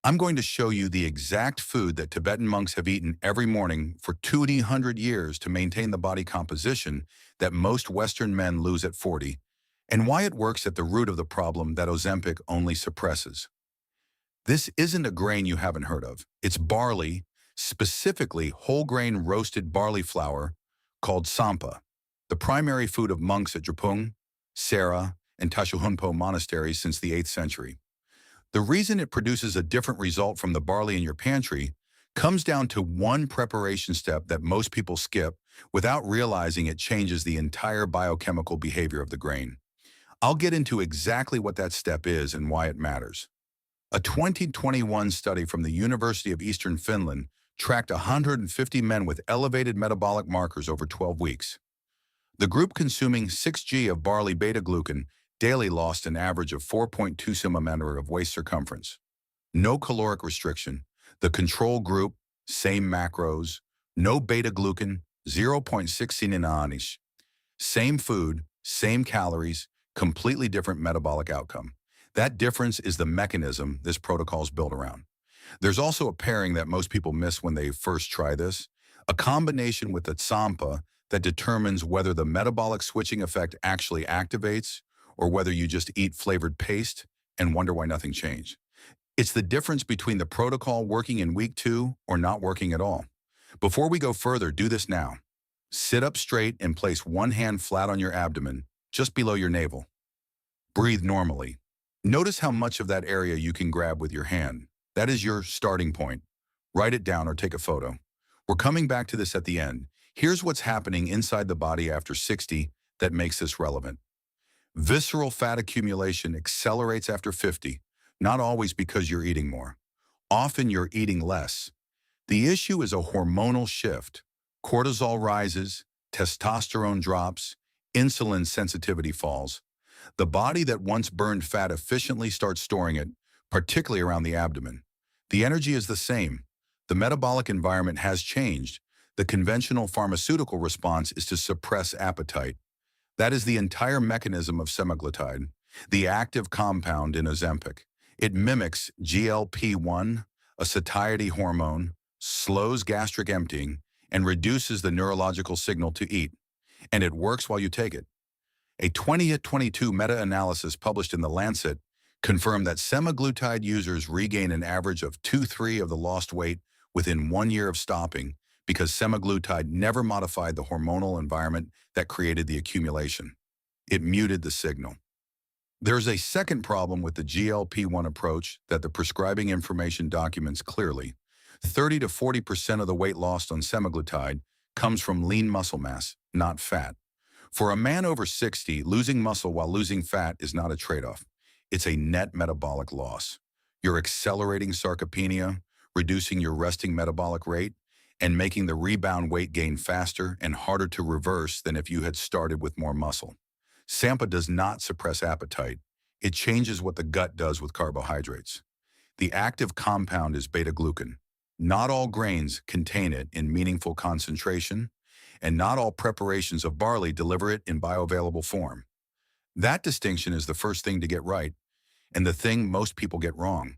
I'm going to show you the exact food that Tibetan monks have eaten every morning for 200 years to maintain the body composition that most Western men lose at 40, and why it works at the root of the problem that Ozempic only suppresses. This isn't a grain you haven't heard of. It's barley, specifically whole grain roasted barley flour called sampa, the primary food of monks at Drepung, Sera, and Tashahunpo monasteries since the 8th century. The reason it produces a different result from the barley in your pantry comes down to one preparation step that most people skip without realizing it changes the entire biochemical behavior of the grain. I'll get into exactly what that step is and why it matters. A 2021 study from the University of Eastern Finland tracked 150 men with elevated metabolic markers over 12 weeks. The group consuming 6 g of barley beta-glucan daily lost an average of 4.2 cm of waist circumference. No caloric restriction. The control group, same macros. No beta-glucan, 0.6 cm. Same food, same calories, completely different metabolic outcome. That difference is the mechanism this protocol is built around. There's also a pairing that most people miss when they first try this, a combination with the tsampa that determines whether the metabolic switching effect actually activates or whether you just eat flavored paste and wonder why nothing changed. It's the difference between the protocol working in week 2 or not working at all. Before we go further, do this now. Sit up straight and place one hand flat on your abdomen, just below your navel. Breathe normally. Notice how much of that area you can grab with your hand. That is your starting point. Write it down or take a photo. We're coming back to this at the end. Here's what's happening inside the body after 60 that makes this relevant. Visceral fat accumulation accelerates after 50, not always because you're eating more. Often you're eating less. The issue is a hormonal shift. Cortisol rises, testosterone drops, insulin sensitivity falls. The body that once burned fat efficiently starts storing it, particularly around the abdomen. The energy is the same. The metabolic environment has changed. The conventional pharmaceutical response is to suppress appetite. That is the entire mechanism of semaglutide, the active compound in Ozempic. It mimics GLP-1, a satiety hormone, slows gastric emptying, and reduces the neurological signal to eat. And it works while you take it. A 2022 meta-analysis published in The Lancet confirmed that semaglutide users regain an average of 2/3 of the lost weight within 1 year of stopping because semaglutide never modified the hormonal environment that created the accumulation. It muted the signal. There's a second problem with the GLP-1 approach that the prescribing information documents clearly. 30 to 40% of the weight lost on semaglutide comes from lean muscle mass, not fat. For a man over 60, losing muscle while losing fat is not a trade-off. It's a net metabolic loss. You're accelerating sarcopenia, reducing your resting metabolic rate, and making the rebound weight gain faster and harder to reverse than if you had started with more muscle. Sampa does not suppress appetite. It changes what the gut does with carbohydrates. The active compound is beta-glucan. Not all grains contain it in meaningful concentration, and not all preparations of barley deliver it in bioavailable form. That distinction is the first thing to get right, and the thing most people get wrong.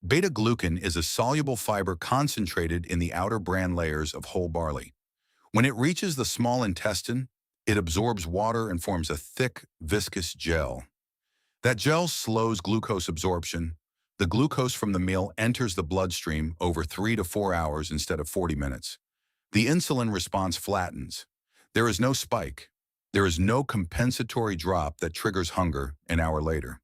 Beta-glucan is a soluble fiber concentrated in the outer bran layers of whole barley. When it reaches the small intestine, it absorbs water and forms a thick, viscous gel. That gel slows glucose absorption. The glucose from the meal enters the bloodstream over 3 to 4 hours instead of 40 minutes. The insulin response flattens. There is no spike. There is no compensatory drop that triggers hunger an hour later.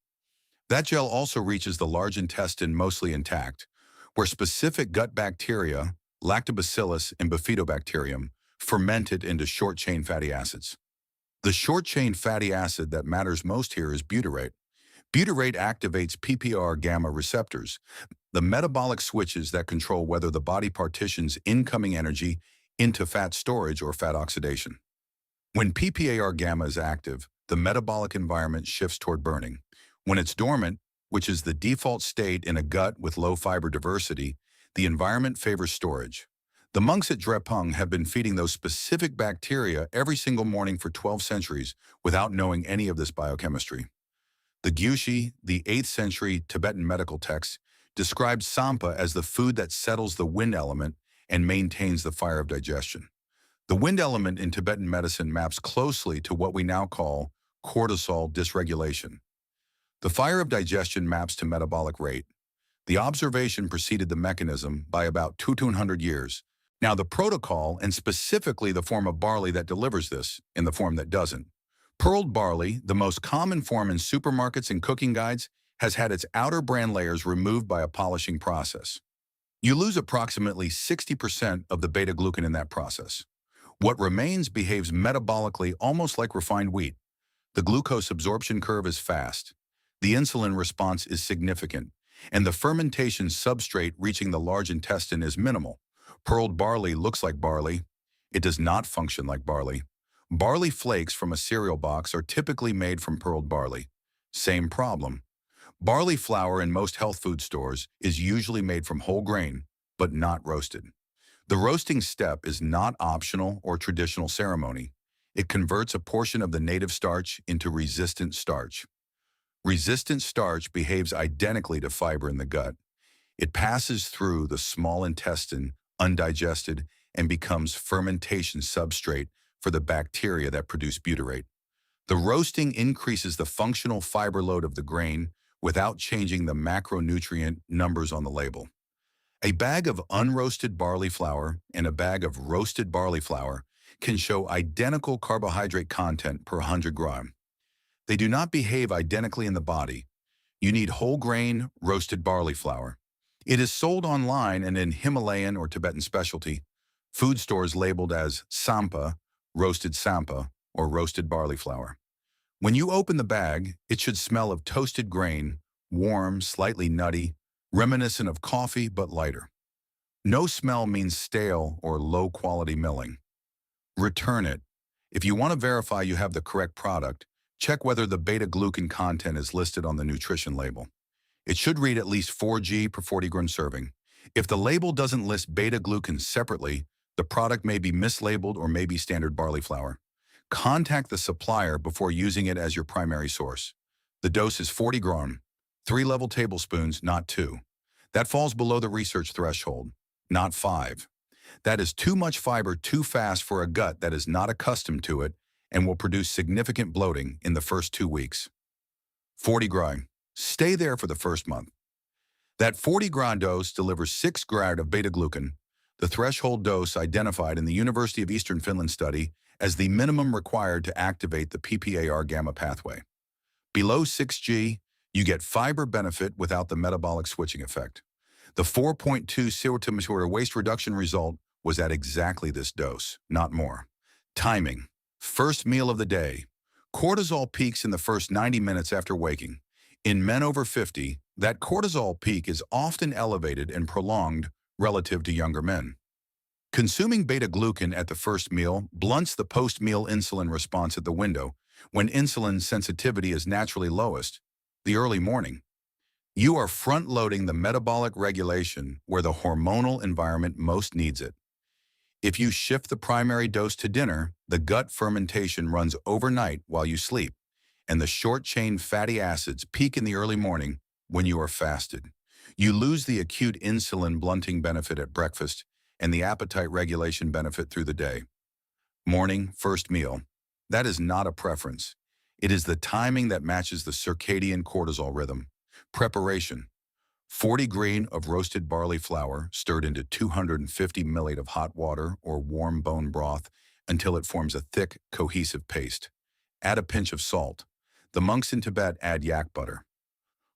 That gel also reaches the large intestine mostly intact, where specific gut bacteria, lactobacillus and bifidobacterium, ferment it into short-chain fatty acids. The short-chain fatty acid that matters most here is butyrate. Butyrate activates PPAR gamma receptors, the metabolic switches that control whether the body partitions incoming energy into fat storage or fat oxidation. When PPAR gamma is active, the metabolic environment shifts toward burning. When it's dormant, which is the default state in a gut with low fiber diversity, the environment favors storage. The monks at Drepung have been feeding those specific bacteria every single morning for 12 centuries without knowing any of this biochemistry. The Gyushi, the 8th century Tibetan medical text, describes sampa as the food that settles the wind element and maintains the fire of digestion. The wind element in Tibetan medicine maps closely to what we now call cortisol dysregulation. The fire of digestion maps to metabolic rate. The observation preceded the mechanism by about 200 years. Now the protocol, and specifically the form of barley that delivers this, and the form that doesn't. Pearled barley, the most common form in supermarkets and cooking guides, has had its outer bran layers removed by a polishing process. You lose approximately 60% of the beta-glucan in that process. What remains behaves metabolically almost like refined wheat. The glucose absorption curve is fast. The insulin response is significant, and the fermentation substrate reaching the large intestine is minimal. Pearled barley looks like barley. It does not function like barley. Barley flakes from a cereal box are typically made from pearled barley. Same problem. Barley flour in most health food stores is usually made from whole grain, but not roasted. The roasting step is not optional or traditional ceremony. It converts a portion of the native starch into resistant starch. Resistant starch behaves identically to fiber in the gut. It passes through the small intestine, undigested, and becomes fermentation substrate for the bacteria that produce butyrate. The roasting increases the functional fiber load of the grain without changing the macronutrient numbers on the label. A bag of unroasted barley flour and a bag of roasted barley flour can show identical carbohydrate content per 100 gram. They do not behave identically in the body. You need whole grain roasted barley flour. It is sold online and in Himalayan or Tibetan specialty food stores labeled as sampa, roasted sampa, or roasted barley flour. When you open the bag, it should smell of toasted grain, warm, slightly nutty, reminiscent of coffee but lighter. No smell means stale or low-quality milling. Return it. If you want to verify you have the correct product, check whether the beta-glucan content is listed on the nutrition label. It should read at least 4g per 40-gram serving. If the label doesn't list beta-glucan separately, the product may be mislabeled or may be standard barley flour. Contact the supplier before using it as your primary source. The dose is 40 gram, 3 level tablespoons, not 2. That falls below the research threshold, not 5. That is too much fiber too fast for a gut that is not accustomed to it and will produce significant bloating in the first 2 weeks. 40 gram. Stay there for the first month. That 40 gram dose delivers 6 grams of beta-glucan, the threshold dose identified in the University of Eastern Finland study as the minimum required to activate the PPAR gamma pathway. Below 6G, you get fiber benefit without the metabolic switching effect. The 4.2 serotonin waste reduction result was at exactly this dose, not more. Timing. First meal of the day. Cortisol peaks in the first 90 minutes after waking. In men over 50, that cortisol peak is often elevated and prolonged relative to younger men. Consuming beta-glucan at the first meal blunts the post-meal insulin response at the window, when insulin sensitivity is naturally lowest, the early morning. You are front-loading the metabolic regulation where the hormonal environment most needs it. If you shift the primary dose to dinner, the gut fermentation runs overnight while you sleep, and the short-chain fatty acids peak in the early morning when you are fasted. You lose the acute insulin blunting benefit at breakfast and the appetite regulation benefit through the day. Morning, first meal. That is not a preference. It is the timing that matches the circadian cortisol rhythm. Preparation. 40 grain of roasted barley flour stirred into 250 milliliters of hot water or warm bone broth until it forms a thick, cohesive paste. Add a pinch of salt. The monks in Tibet add yak butter.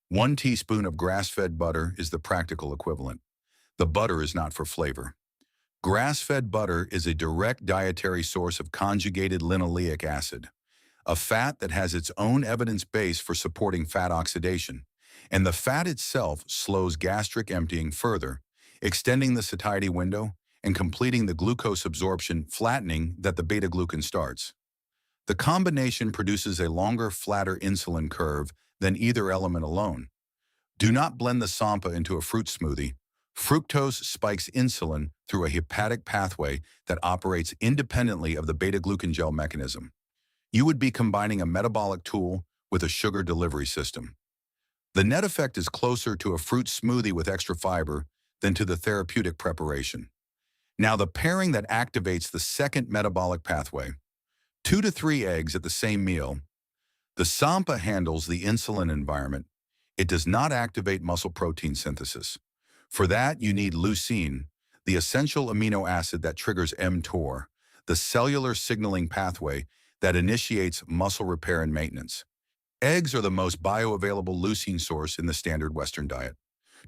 1 teaspoon of grass-fed butter is the practical equivalent. The butter is not for flavor. Grass-fed butter is a direct dietary source of conjugated linoleic acid, a fat that has its own evidence base for supporting fat oxidation, and the fat itself slows gastric emptying further, extending the satiety window and completing the glucose absorption flattening that the beta-glucan starts. The combination produces a longer, flatter insulin curve than either element alone. Do not blend the sampa into a fruit smoothie. Fructose spikes insulin through a hepatic pathway that operates independently of the beta-glucan gel mechanism. You would be combining a metabolic tool with a sugar delivery system. The net effect is closer to a fruit smoothie with extra fiber than to the therapeutic preparation. Now, the pairing that activates the second metabolic pathway, 2 to 3 eggs at the same meal. The Sampa handles the insulin environment. It does not activate muscle protein synthesis. For that, you need leucine, the essential amino acid that triggers mTOR, the cellular signaling pathway that initiates muscle repair and maintenance. Eggs are the most bioavailable leucine source in the standard Western diet.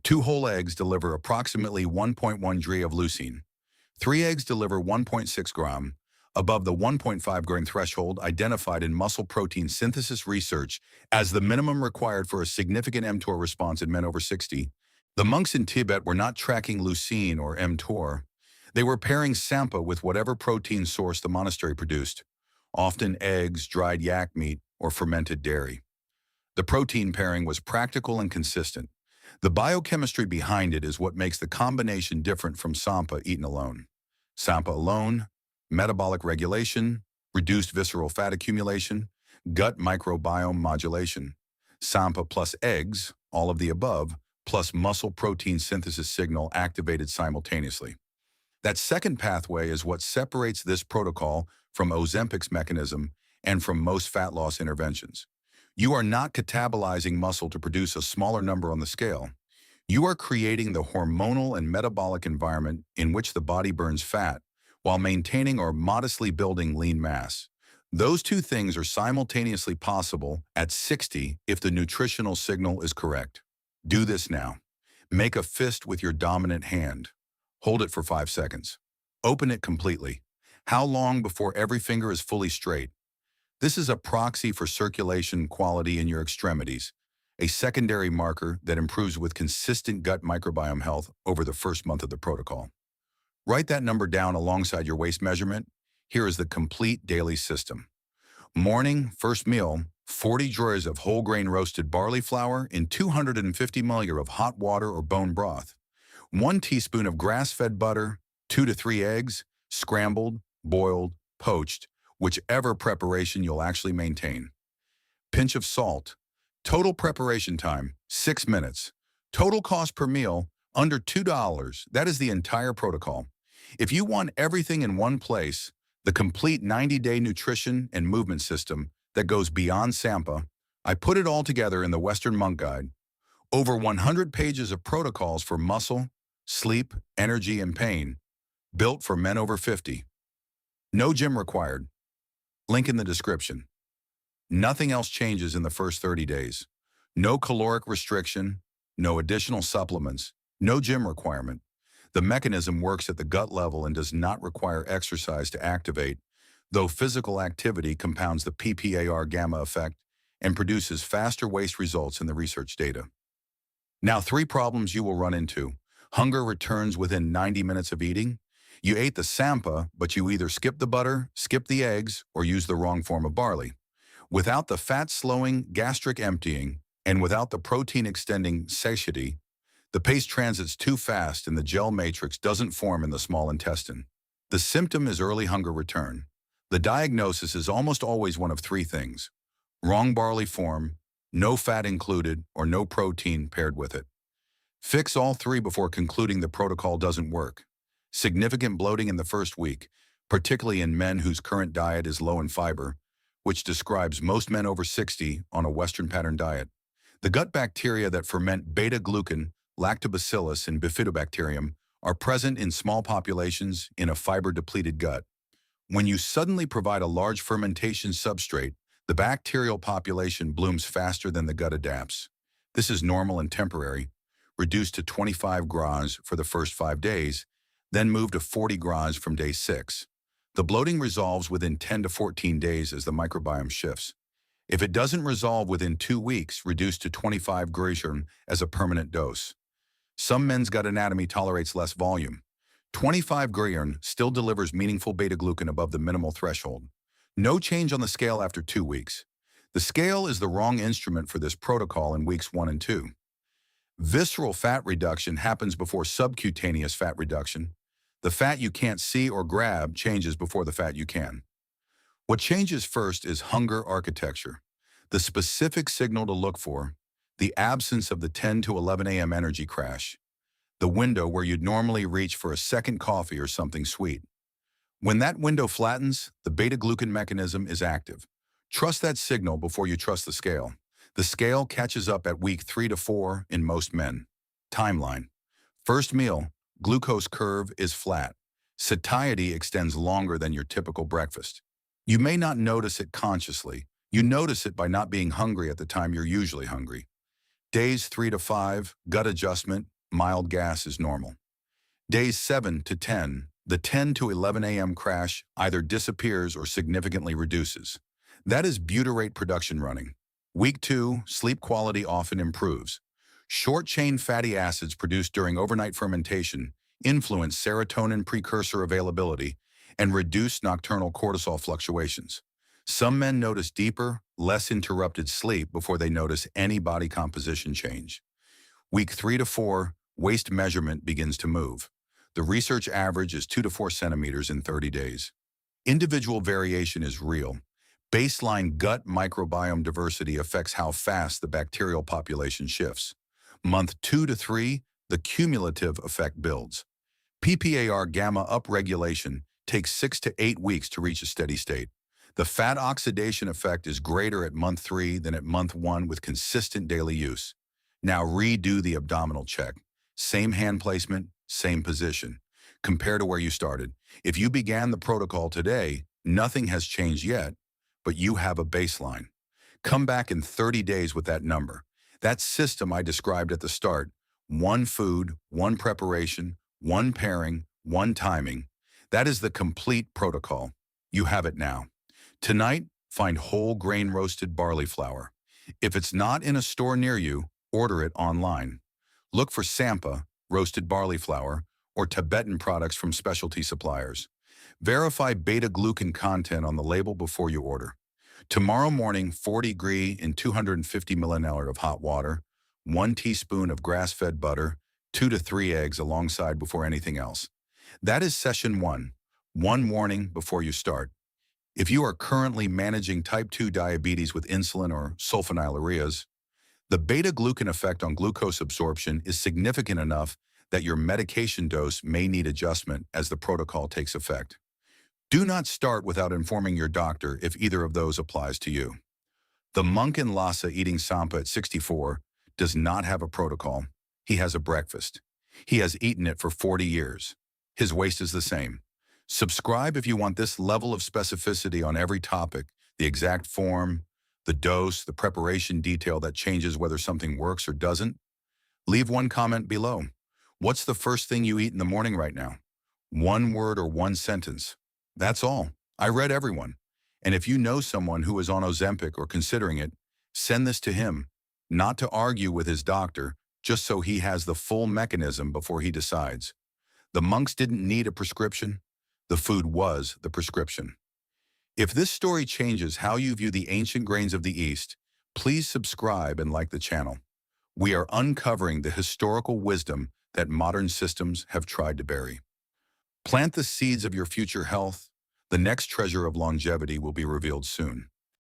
2 whole eggs deliver approximately 1.1 g of leucine. 3 eggs deliver 1.6 gram, above the 1.5 gram threshold identified in muscle protein synthesis research as the minimum required for a significant mTOR response in men over 60. The monks in Tibet were not tracking leucine or mTOR. They were pairing Sampa with whatever protein source the monastery produced, often eggs, dried yak meat, or fermented dairy. The protein pairing was practical and consistent. The biochemistry behind it is what makes the combination different from Sampa eaten alone. Sampa alone, metabolic regulation, reduced visceral fat accumulation, gut microbiome modulation. Sampa plus eggs, all of the above, plus muscle protein synthesis signal activated simultaneously. That second pathway is what separates this protocol from Ozempic's mechanism and from most fat loss interventions. You are not catabolizing muscle to produce a smaller number on the scale. You are creating the hormonal and metabolic environment in which the body burns fat while maintaining or modestly building lean mass. Those two things are simultaneously possible at 60 if the nutritional signal is correct. Do this now. Make a fist with your dominant hand. Hold it for 5 seconds. Open it completely. How long before every finger is fully straight? This is a proxy for circulation quality in your extremities, a secondary marker that improves with consistent gut microbiome health over the first month of the protocol. Write that number down alongside your waist measurement. Here is the complete daily system. Morning, first meal, 40 drawers of whole grain roasted barley flour in 250 ml of hot water or bone broth. 1 teaspoon of grass-fed butter, 2 to 3 eggs, scrambled, boiled, poached, whichever preparation you'll actually maintain. Pinch of salt. Total preparation time, 6 minutes. Total cost per meal, under $2. That is the entire protocol. If you want everything in one place, the complete 90-day nutrition and movement system that goes beyond Sampa, I put it all together in the Western Monk Guide. Over 100 pages of protocols for muscle, sleep, energy, and pain, built for men over 50. No gym required. Link in the description. Nothing else changes in the first 30 days. No caloric restriction, no additional supplements, no gym requirement. The mechanism works at the gut level and does not require exercise to activate, though physical activity compounds the PPAR gamma effect and produces faster waist results in the research data. Now, 3 problems you will run into. Hunger returns within 90 minutes of eating. You ate the Sampa, but you either skipped the butter, skipped the eggs, or used the wrong form of barley. Without the fat-slowing gastric emptying, and without the protein-extending satiety, the paste transits too fast and the gel matrix doesn't form in the small intestine. The symptom is early hunger return. The diagnosis is almost always one of 3 things: wrong barley form, no fat included, or no protein paired with it. Fix all 3 before concluding the protocol doesn't work. Significant bloating in the first week, particularly in men whose current diet is low in fiber, which describes most men over 60 on a Western pattern diet. The gut bacteria that ferment beta-glucan, lactobacillus, and bifidobacterium are present in small populations in a fiber-depleted gut. When you suddenly provide a large fermentation substrate, the bacterial population blooms faster than the gut adapts. This is normal and temporary, reduced to 25 gras for the first 5 days, then move to 40 gras from day 6. The bloating resolves within 10 to 14 days as the microbiome shifts. If it doesn't resolve within 2 weeks, reduce to 25 gras as a permanent dose. Some men's gut anatomy tolerates less volume. 25 gras still delivers meaningful beta-glucan above the minimal threshold. No change on the scale after 2 weeks. The scale is the wrong instrument for this protocol in weeks 1 and 2. Visceral fat reduction happens before subcutaneous fat reduction. The fat you can't see or grab changes before the fat you can. What changes first is hunger architecture, the specific signal to look for, the absence of the 10 to 11 a.m. energy crash, the window where you'd normally reach for a second coffee or something sweet. When that window flattens, the beta-glucan mechanism is active. Trust that signal before you trust the scale. The scale catches up at week 3 to 4 in most men. Timeline. First meal, glucose curve is flat. Satiety extends longer than your typical breakfast. You may not notice it consciously. You notice it by not being hungry at the time you're usually hungry. Days 3 to 5, gut adjustment, mild gas is normal. Days 7 to 10, the 10 to 11 a.m. crash either disappears or significantly reduces. That is butyrate production running. Week 2, sleep quality often improves. Short-chain fatty acids produced during overnight fermentation influence serotonin precursor availability and reduce nocturnal cortisol fluctuations. Some men notice deeper, less interrupted sleep before they notice any body composition change. Week 3 to 4, waist measurement begins to move. The research average is 2 to 4 centimeters in 30 days. Individual variation is real. Baseline gut microbiome diversity affects how fast the bacterial population shifts. Month 2 to 3, the cumulative effect builds. PPAR gamma upregulation takes 6 to 8 weeks to reach a steady state. The fat oxidation effect is greater at month 3 than at month 1 with consistent daily use. Now redo the abdominal check. Same hand placement, same position. Compare to where you started. If you began the protocol today, nothing has changed yet, but you have a baseline. Come back in 30 days with that number. That system I described at the start, one food, one preparation, one pairing, one timing, that is the complete protocol. You have it now. Tonight, find whole grain roasted barley flour. If it's not in a store near you, order it online. Look for Sampa, roasted barley flour, or Tibetan products from specialty suppliers. Verify beta-glucan content on the label before you order. Tomorrow morning, 40 ghee in 250 milliliters of hot water, 1 teaspoon of grass-fed butter, 2 to 3 eggs alongside before anything else. That is session 1. One warning before you start. If you are currently managing type 2 diabetes with insulin or sulfonylureas, the beta-glucan effect on glucose absorption is significant enough that your medication dose may need adjustment as the protocol takes effect. Do not start without informing your doctor if either of those applies to you. The monk in Lhasa eating sampa at 64 does not have a protocol. He has a breakfast. He has eaten it for 40 years. His waist is the same. Subscribe if you want this level of specificity on every topic, the exact form, the dose, the preparation detail that changes whether something works or doesn't. Leave one comment below. What's the first thing you eat in the morning right now? One word or one sentence. That's all. I read everyone. And if you know someone who is on Ozempic or considering it, send this to him, not to argue with his doctor, just so he has the full mechanism before he decides. The monks didn't need a prescription. The food was the prescription. If this story changes how you view the ancient grains of the East, please subscribe and like the channel. We are uncovering the historical wisdom that modern systems have tried to bury. Plant the seeds of your future health. The next treasure of longevity will be revealed soon.